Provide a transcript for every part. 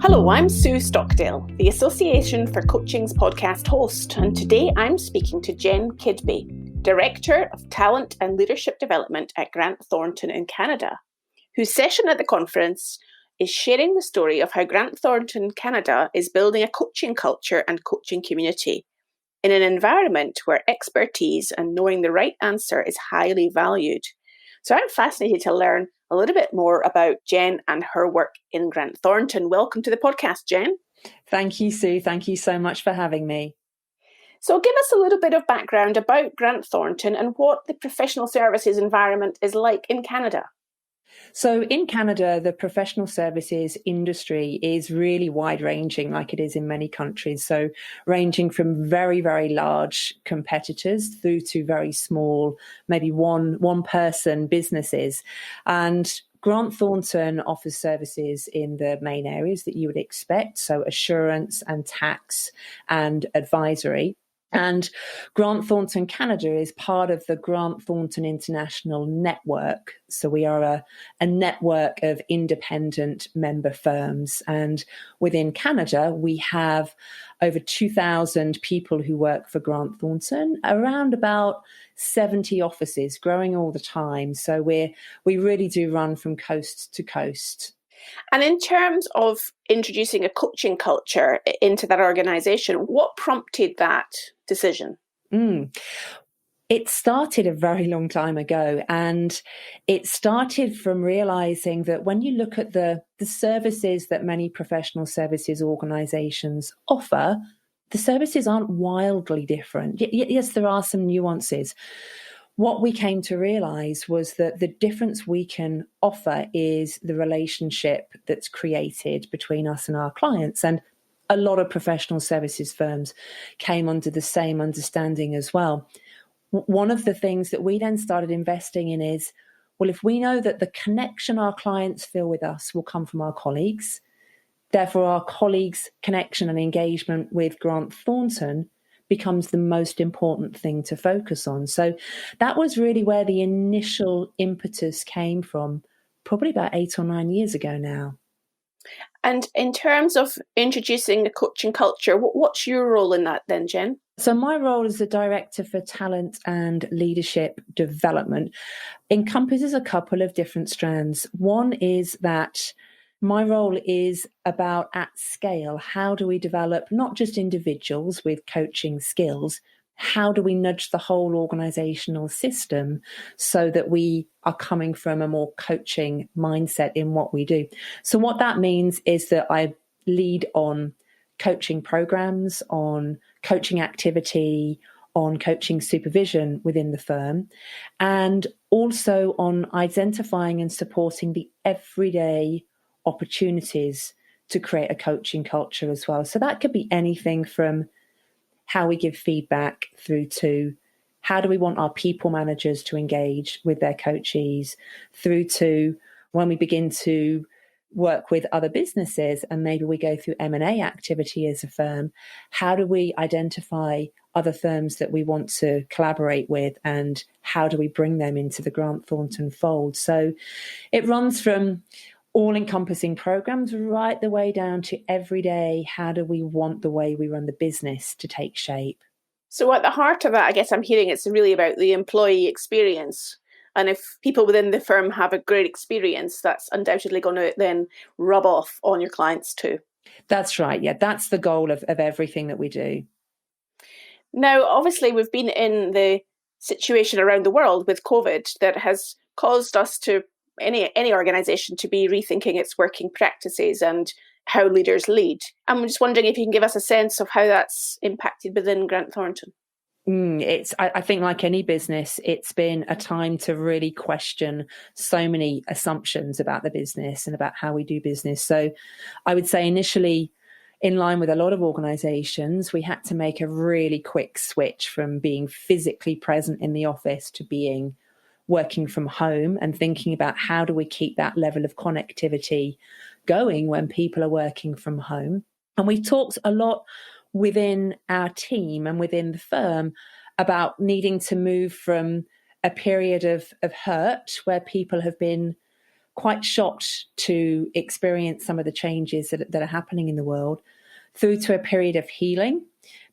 Hello, I'm Sue Stockdale, the Association for Coaching's podcast host, and today I'm speaking to Jen Kidby, Director of Talent and Leadership Development at Grant Thornton in Canada, whose session at the conference is sharing the story of how Grant Thornton Canada is building a coaching culture and coaching community in an environment where expertise and knowing the right answer is highly valued. So I'm fascinated to learn a little bit more about Jen and her work in Grant Thornton. Welcome to the podcast, Jen. Thank you, Sue. Thank you so much for having me. So give us a little bit of background about Grant Thornton and what the professional services environment is like in Canada. So in Canada, the professional services industry is really wide-ranging, like it is in many countries. So ranging from very, very large competitors through to very small, maybe one-person businesses. And Grant Thornton offers services in the main areas that you would expect, so assurance and tax and advisory. And Grant Thornton Canada is part of the Grant Thornton International Network. So we are a network of independent member firms. And within Canada, we have over 2,000 people who work for Grant Thornton, around about 70 offices, growing all the time. So we really do run from coast to coast. And in terms of introducing a coaching culture into that organisation, what prompted that decision? It started a very long time ago, and it started from realising that when you look at the services that many professional services organisations offer, the services aren't wildly different. Yes, there are some nuances. What we came to realise was that the difference we can offer is the relationship that's created between us and our clients. And a lot of professional services firms came under the same understanding as well. One of the things that we then started investing in is, well, if we know that the connection our clients feel with us will come from our colleagues, therefore our colleagues' connection and engagement with Grant Thornton becomes the most important thing to focus on. So that was really where the initial impetus came from, probably about 8 or 9 years ago now. And in terms of introducing a coaching culture, what's your role in that then, Jen? So my role as the Director for Talent and Leadership Development encompasses a couple of different strands. One is that my role is about at scale. How do we develop not just individuals with coaching skills? How do we nudge the whole organizational system so that we are coming from a more coaching mindset in what we do? So what that means is that I lead on coaching programs, on coaching activity, on coaching supervision within the firm, and also on identifying and supporting the everyday opportunities to create a coaching culture as well. So that could be anything from how we give feedback through to how do we want our people managers to engage with their coachees, through to when we begin to work with other businesses and maybe we go through M&A activity as a firm, how do we identify other firms that we want to collaborate with and how do we bring them into the Grant Thornton fold? So it runs from all-encompassing programs right the way down to everyday, how do we want the way we run the business to take shape? So at the heart of that, I guess I'm hearing it's really about the employee experience. And if people within the firm have a great experience, that's undoubtedly going to then rub off on your clients too. That's right. Yeah, that's the goal of everything that we do. Now, obviously, we've been in the situation around the world with COVID that has caused us to any organisation to be rethinking its working practices and how leaders lead. I'm just wondering if you can give us a sense of how that's impacted within Grant Thornton. I think like any business, it's been a time to really question so many assumptions about the business and about how we do business. So I would say initially, in line with a lot of organizations, we had to make a really quick switch from being physically present in the office to being working from home and thinking about how do we keep that level of connectivity going when people are working from home. And we talked a lot within our team and within the firm about needing to move from a period of hurt where people have been quite shocked to experience some of the changes that are happening in the world through to a period of healing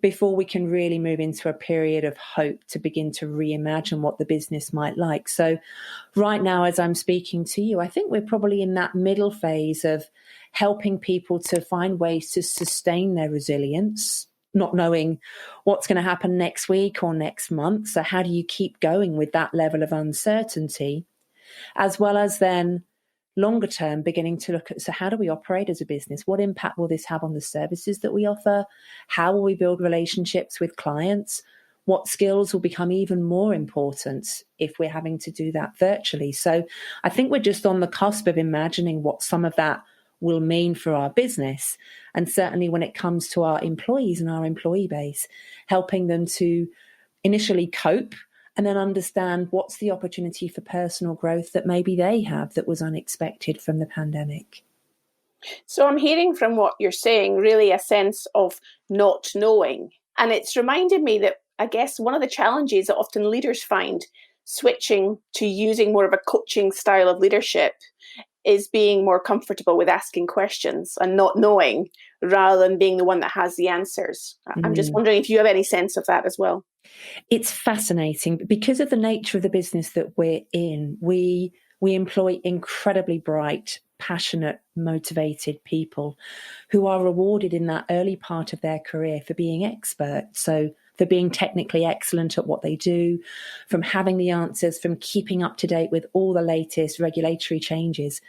before we can really move into a period of hope to begin to reimagine what the business might like. So right now, as I'm speaking to you, I think we're probably in that middle phase of helping people to find ways to sustain their resilience, not knowing what's going to happen next week or next month. So how do you keep going with that level of uncertainty, as well as then longer term beginning to look at, so how do we operate as a business? What impact will this have on the services that we offer? How will we build relationships with clients? What skills will become even more important if we're having to do that virtually? So I think we're just on the cusp of imagining what some of that will mean for our business. And certainly when it comes to our employees and our employee base, helping them to initially cope and then understand what's the opportunity for personal growth that maybe they have that was unexpected from the pandemic. So I'm hearing from what you're saying, really a sense of not knowing. And it's reminded me that I guess one of the challenges that often leaders find switching to using more of a coaching style of leadership is being more comfortable with asking questions and not knowing rather than being the one that has the answers. I'm just wondering if you have any sense of that as well. It's fascinating because of the nature of the business that we're in. We employ incredibly bright, passionate, motivated people who are rewarded in that early part of their career for being experts. So for being technically excellent at what they do, from having the answers, from keeping up to date with all the latest regulatory changes.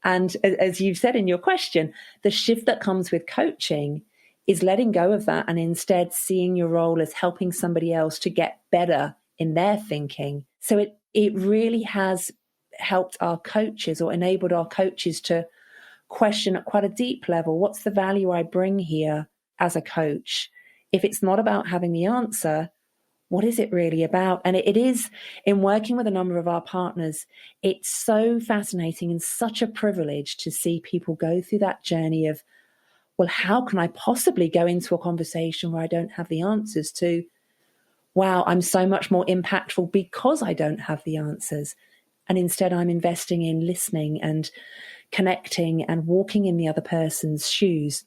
And as you've said in your question, the shift that comes with coaching is letting go of that and instead seeing your role as helping somebody else to get better in their thinking. So it really has helped our coaches or enabled our coaches to question at quite a deep level, what's the value I bring here as a coach? If it's not about having the answer, what is it really about? And it is, in working with a number of our partners, it's so fascinating and such a privilege to see people go through that journey of, well, how can I possibly go into a conversation where I don't have the answers to, wow, I'm so much more impactful because I don't have the answers. And instead I'm investing in listening and connecting and walking in the other person's shoes.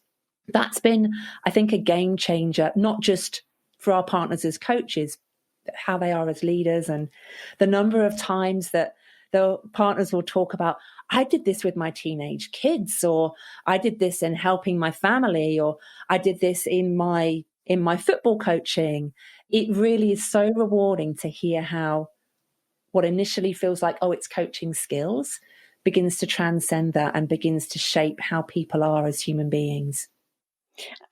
That's been, I think, a game changer, not just for our partners as coaches, but how they are as leaders. And the number of times that the partners will talk about, I did this with my teenage kids, or I did this in helping my family, or I did this in my football coaching. It really is so rewarding to hear how what initially feels like, oh, it's coaching skills, begins to transcend that and begins to shape how people are as human beings.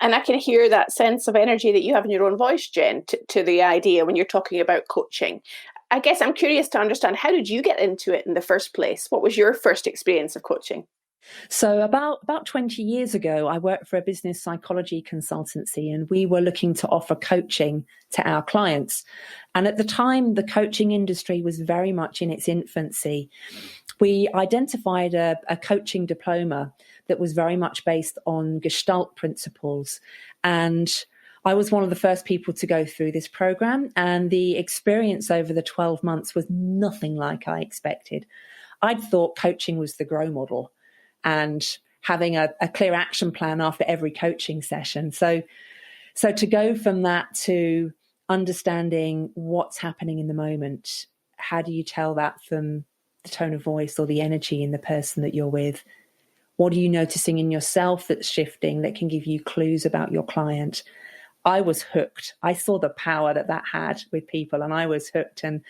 And I can hear that sense of energy that you have in your own voice, Jen, to the idea when you're talking about coaching. I guess I'm curious to understand, how did you get into it in the first place? What was your first experience of coaching? So about 20 years ago, I worked for a business psychology consultancy, and we were looking to offer coaching to our clients. And at the time, the coaching industry was very much in its infancy. We identified a coaching diploma that was very much based on Gestalt principles. And I was one of the first people to go through this program, and the experience over the 12 months was nothing like I expected. I'd thought coaching was the grow model and having a clear action plan after every coaching session. So to go from that to understanding what's happening in the moment, how do you tell that from the tone of voice or the energy in the person that you're with? What are you noticing in yourself that's shifting that can give you clues about your client? I was hooked. I saw the power that had with people, and I was hooked. And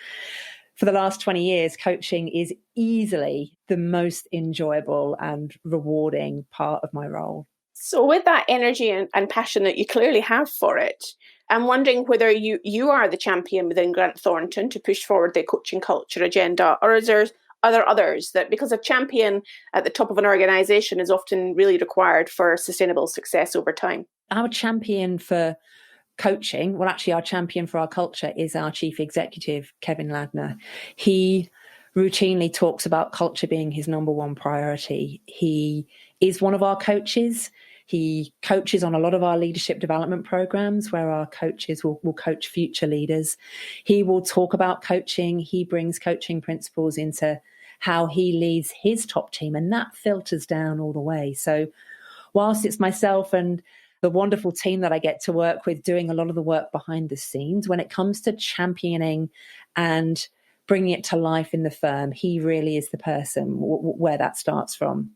for the last 20 years, coaching is easily the most enjoyable and rewarding part of my role. So with that energy and passion that you clearly have for it, I'm wondering whether you are the champion within Grant Thornton to push forward the coaching culture agenda, or is there others that, because a champion at the top of an organization is often really required for sustainable success over time? Our champion for coaching, well, actually our champion for our culture is our chief executive, Kevin Ladner. He routinely talks about culture being his number one priority. He is one of our coaches. He coaches on a lot of our leadership development programs where our coaches will coach future leaders. He will talk about coaching. He brings coaching principles into how he leads his top team, and that filters down all the way. So whilst it's myself and the wonderful team that I get to work with doing a lot of the work behind the scenes, when it comes to championing and bringing it to life in the firm, he really is the person where that starts from.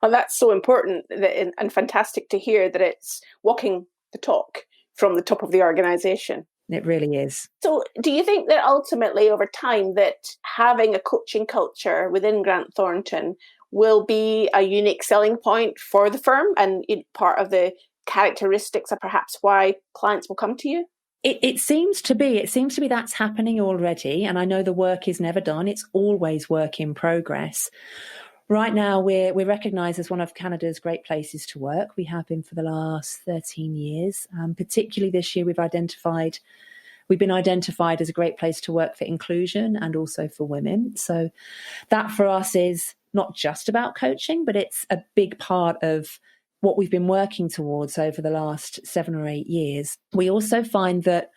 Well, that's so important and fantastic to hear that it's walking the talk from the top of the organisation. It really is. So do you think that ultimately over time that having a coaching culture within Grant Thornton will be a unique selling point for the firm and part of the characteristics of perhaps why clients will come to you? It seems to be. It seems to be that's happening already. And I know the work is never done. It's always work in progress. Right now, we're recognised as one of Canada's great places to work. We have been for the last 13 years. Particularly this year, we've been identified as a great place to work for inclusion and also for women. So that for us is not just about coaching, but it's a big part of what we've been working towards over the last 7 or 8 years. We also find that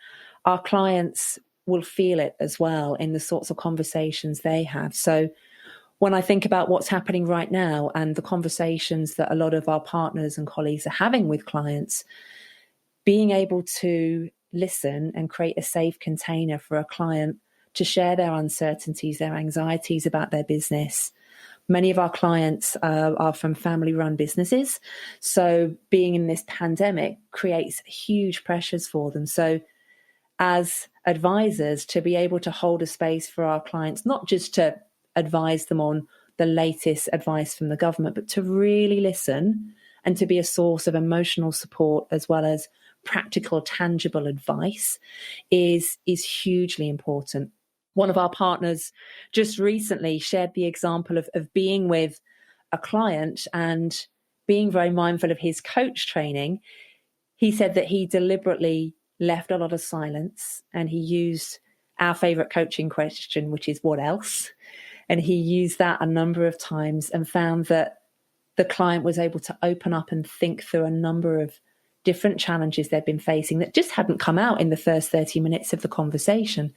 our clients will feel it as well in the sorts of conversations they have. So when I think about what's happening right now and the conversations that a lot of our partners and colleagues are having with clients, being able to listen and create a safe container for a client to share their uncertainties, their anxieties about their business. Many of our clients are from family-run businesses. So being in this pandemic creates huge pressures for them. So as advisors, to be able to hold a space for our clients, not just to advise them on the latest advice from the government, but to really listen and to be a source of emotional support as well as practical, tangible advice is hugely important. One of our partners just recently shared the example of being with a client and being very mindful of his coach training. He said that he deliberately left a lot of silence and he used our favorite coaching question, which is what else? And he used that a number of times and found that the client was able to open up and think through a number of different challenges they'd been facing that just hadn't come out in the first 30 minutes of the conversation.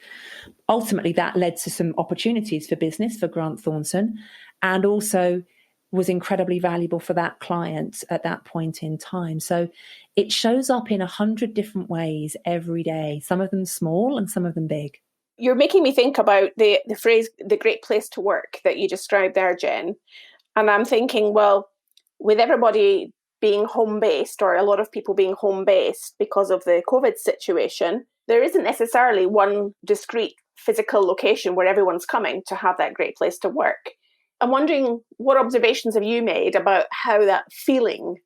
Ultimately, that led to some opportunities for business for Grant Thornton and also was incredibly valuable for that client at that point in time. So it shows up in 100 different ways every day, some of them small and some of them big. You're making me think about the phrase, the great place to work that you described there, Jen. And I'm thinking, well, with everybody being home-based or a lot of people being home-based because of the COVID situation, there isn't necessarily one discrete physical location where everyone's coming to have that great place to work. I'm wondering, what observations have you made about how that feeling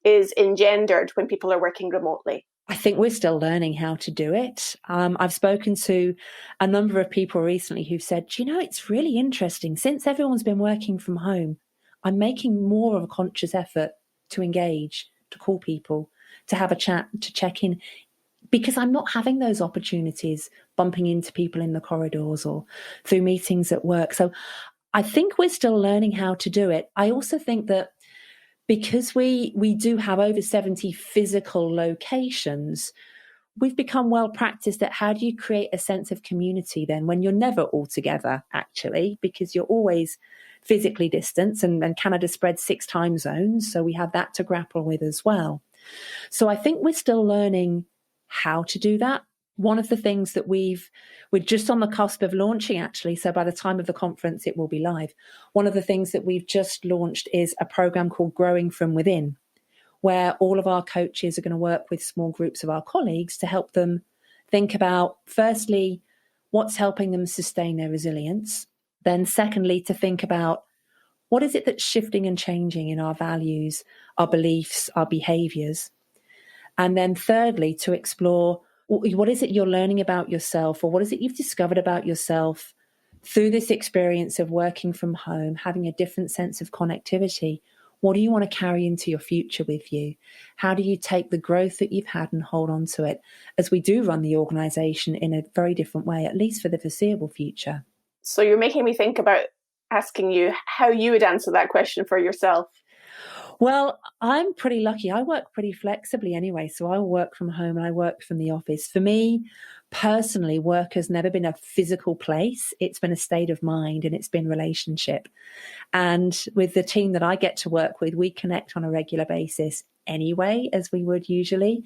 is engendered when people are working remotely? I think we're still learning how to do it. I've spoken to a number of people recently who've said, it's really interesting. Since everyone's been working from home, I'm making more of a conscious effort to engage, to call people, to have a chat, to check in, because I'm not having those opportunities bumping into people in the corridors or through meetings at work. So I think we're still learning how to do it. I also think that because we do have over 70 physical locations, we've become well practiced at how do you create a sense of community then when you're never all together, actually, because you're always physically distanced and Canada spreads 6 time zones. So we have that to grapple with as well. So I think we're still learning how to do that. One of the things that we're just on the cusp of launching, actually, so by the time of the conference, it will be live. One of the things that we've just launched is a program called Growing From Within, where all of our coaches are going to work with small groups of our colleagues to help them think about, firstly, what's helping them sustain their resilience. Then secondly, to think about what is it that's shifting and changing in our values, our beliefs, our behaviors. And then thirdly, to explore what is it you're learning about yourself, or what is it you've discovered about yourself through this experience of working from home, having a different sense of connectivity. What do you want to carry into your future with you? How do you take the growth that you've had and hold on to it as we do run the organisation in a very different way, at least for the foreseeable future? So you're making me think about asking you how you would answer that question for yourself. Well, I'm pretty lucky. I work pretty flexibly anyway. So I work from home and I work from the office. For me, personally, work has never been a physical place. It's been a state of mind and it's been relationship. And with the team that I get to work with, we connect on a regular basis anyway, as we would usually.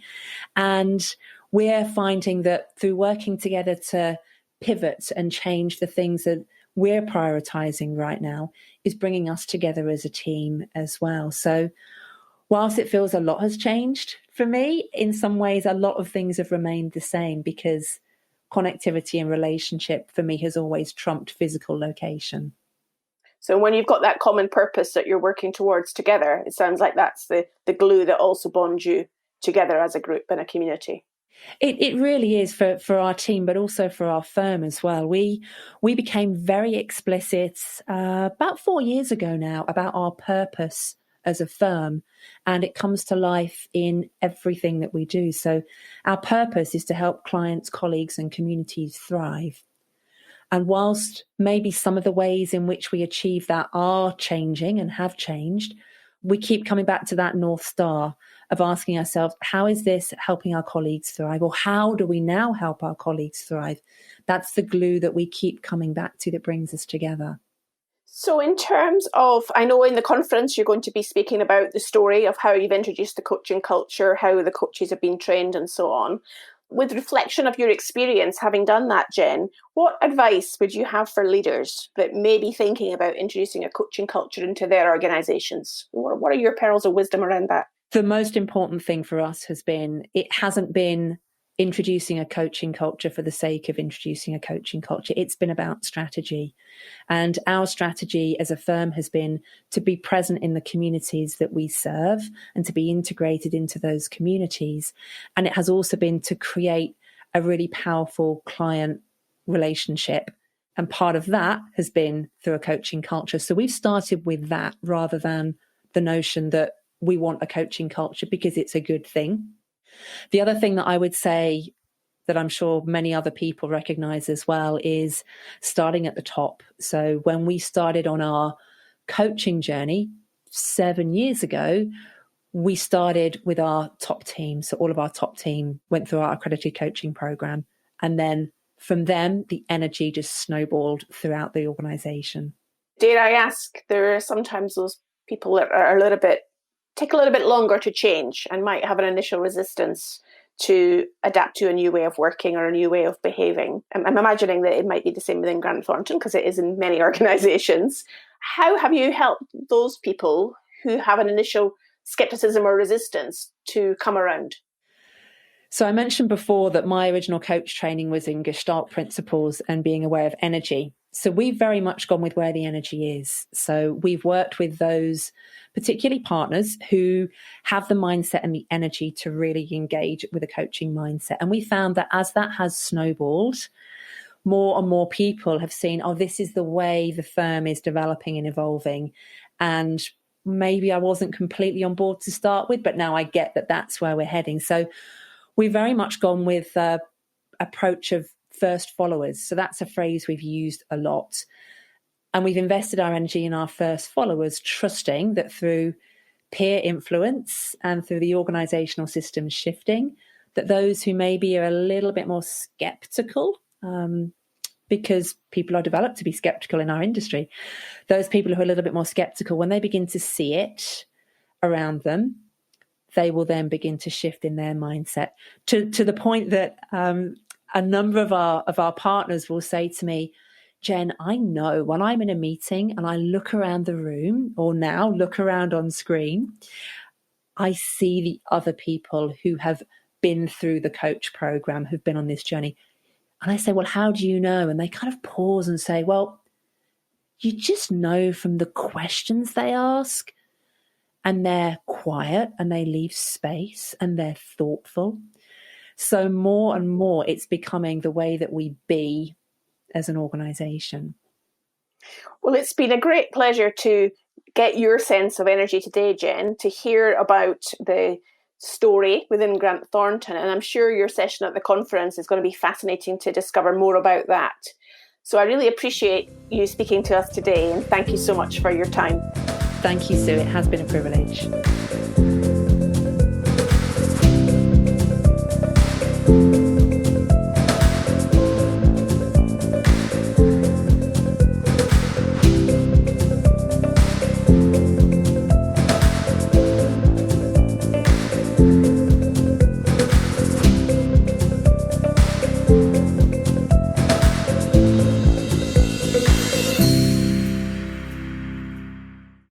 And we're finding that through working together to pivot and change the things that we're prioritizing right now is bringing us together as a team as well. So whilst it feels a lot has changed for me, in some ways, a lot of things have remained the same because connectivity and relationship for me has always trumped physical location. So when you've got that common purpose that you're working towards together, it sounds like that's the glue that also bonds you together as a group and a community. It really is for our team, but also for our firm as well. We became very explicit about 4 years ago now about our purpose as a firm, and it comes to life in everything that we do. So our purpose is to help clients, colleagues, and communities thrive. And whilst maybe some of the ways in which we achieve that are changing and have changed, we keep coming back to that North Star of asking ourselves, how is this helping our colleagues thrive? Or how do we now help our colleagues thrive? That's the glue that we keep coming back to that brings us together. So in terms of, I know in the conference you're going to be speaking about the story of how you've introduced the coaching culture, how the coaches have been trained and so on. With reflection of your experience having done that, Jen, what advice would you have for leaders that may be thinking about introducing a coaching culture into their organisations? What are your pearls of wisdom around that? The most important thing for us has been, it hasn't been introducing a coaching culture for the sake of introducing a coaching culture. It's been about strategy. And our strategy as a firm has been to be present in the communities that we serve and to be integrated into those communities. And it has also been to create a really powerful client relationship. And part of that has been through a coaching culture. So we've started with that rather than the notion that we want a coaching culture because it's a good thing. The other thing that I would say that I'm sure many other people recognize as well is starting at the top. So when we started on our coaching journey 7 years ago, we started with our top team. So all of our top team went through our accredited coaching program. And then from them, the energy just snowballed throughout the organization. Dare I ask, there are sometimes those people that are take a little bit longer to change and might have an initial resistance to adapt to a new way of working or a new way of behaving. I'm imagining that it might be the same within Grant Thornton because it is in many organisations. How have you helped those people who have an initial skepticism or resistance to come around? So I mentioned before that my original coach training was in Gestalt principles and being aware of energy. So we've very much gone with where the energy is. So we've worked with those particularly partners who have the mindset and the energy to really engage with a coaching mindset. And we found that as that has snowballed, more and more people have seen, oh, this is the way the firm is developing and evolving. And maybe I wasn't completely on board to start with, but now I get that that's where we're heading. So we've very much gone with the approach of first followers. So that's a phrase we've used a lot. And we've invested our energy in our first followers, trusting that through peer influence and through the organizational systems shifting, that those who maybe are a little bit more skeptical, because people are developed to be skeptical in our industry, those people who are a little bit more skeptical, when they begin to see it around them, they will then begin to shift in their mindset to the point that a number of our partners will say to me, Jen, I know when I'm in a meeting and I look around the room or now look around on screen, I see the other people who have been through the coach program, who've been on this journey. And I say, well, how do you know? And they kind of pause and say, well, you just know from the questions they ask, and they're quiet and they leave space and they're thoughtful. So more and more, it's becoming the way that we be as an organisation. Well, it's been a great pleasure to get your sense of energy today, Jen, to hear about the story within Grant Thornton. And I'm sure your session at the conference is going to be fascinating to discover more about that. So I really appreciate you speaking to us today, and thank you so much for your time. Thank you, Sue. It has been a privilege.